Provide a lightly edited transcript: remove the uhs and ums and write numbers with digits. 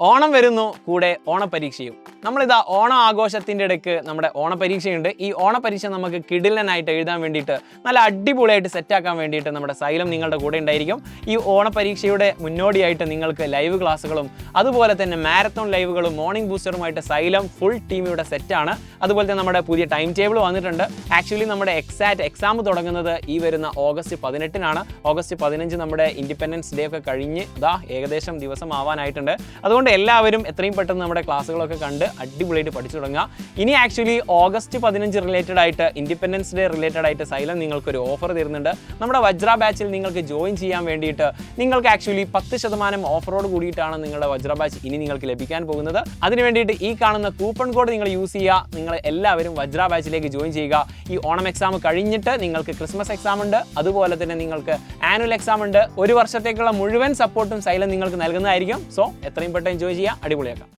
ഓണം വരുന്നു, കൂടെ ഓണപരീക്ഷയും. നമ്മളിതാ ഓണം ആഘോഷത്തിൻ്റെ ഇടയ്ക്ക് നമ്മുടെ ഓണപരീക്ഷയുണ്ട്. ഈ ഓണപരീക്ഷ നമുക്ക് കിടിലനായിട്ട് എഴുതാൻ വേണ്ടിയിട്ട് നല്ല അടിപൊളിയായിട്ട് സെറ്റാക്കാൻ വേണ്ടിയിട്ട് നമ്മുടെ സൈലം നിങ്ങളുടെ കൂടെ ഉണ്ടായിരിക്കും. ഈ ഓണപരീക്ഷയുടെ മുന്നോടിയായിട്ട് നിങ്ങൾക്ക് ലൈവ് ക്ലാസ്സുകളും അതുപോലെ തന്നെ മാരത്തോൺ ലൈവുകളും മോർണിംഗ് ബൂസ്റ്ററുമായിട്ട് സൈലം ഫുൾ ടീം ഇവിടെ സെറ്റാണ്. അതുപോലെ തന്നെ നമ്മുടെ പുതിയ ടൈം ടേബിൾ വന്നിട്ടുണ്ട്. ആക്ച്വലി നമ്മുടെ എക്സാം തുടങ്ങുന്നത് ഈ വരുന്ന ഓഗസ്റ്റ് 18-നാണ്. ഓഗസ്റ്റ് 15 നമ്മുടെ ഇൻഡിപെൻഡൻസ് ഡേ ഒക്കെ കഴിഞ്ഞ് ഏകദേശം ദിവസം ആവാനായിട്ടുണ്ട്. അതുകൊണ്ട് എല്ലാവരും എത്രയും പെട്ടെന്ന് നമ്മുടെ ക്ലാസ്സുകളൊക്കെ കണ്ട് അടിപൊളിയായിട്ട് പഠിച്ചു തുടങ്ങുക. ഇനി ആക്ച്വലി ഓഗസ്റ്റ് 15 റിലേറ്റഡ് ആയിട്ട്, ഇൻഡിപെൻഡൻസ് ഡേ റിലേറ്റഡ് ആയിട്ട് സൈലം നിങ്ങൾക്കൊരു ഓഫർ തരുന്നുണ്ട്. നമ്മുടെ വജ്ര ബാച്ചിൽ നിങ്ങൾക്ക് ജോയിൻ ചെയ്യാൻ വേണ്ടിയിട്ട് നിങ്ങൾക്ക് ആക്ച്വലി 10% ഓഫറോട് കൂടിയിട്ടാണ് നിങ്ങളുടെ വജ്ര ബാച്ച് ഇനി നിങ്ങൾക്ക് ലഭിക്കാൻ പോകുന്നത്. അതിന് വേണ്ടിയിട്ട് ഈ കാണുന്ന കൂപ്പൺ കോഡ് നിങ്ങൾ യൂസ് ചെയ്യുക. നിങ്ങൾ എല്ലാവരും വജ്ര ബാച്ചിലേക്ക് ജോയിൻ ചെയ്യുക. ഈ ഓണം എക്സാം കഴിഞ്ഞിട്ട് നിങ്ങൾക്ക് ക്രിസ്മസ് എക്സാം ഉണ്ട്, അതുപോലെ തന്നെ നിങ്ങൾക്ക് ആനുവൽ എക്സാം ഉണ്ട്. ഒരു വർഷത്തേക്കുള്ള മുഴുവൻ സപ്പോർട്ടും സൈലം നിങ്ങൾക്ക് നൽകുന്നതായിരിക്കും. സോ എത്രയും പെട്ടെന്ന് എൻജോയ് ചെയ്യുക, അടിപൊളിയാക്കാം.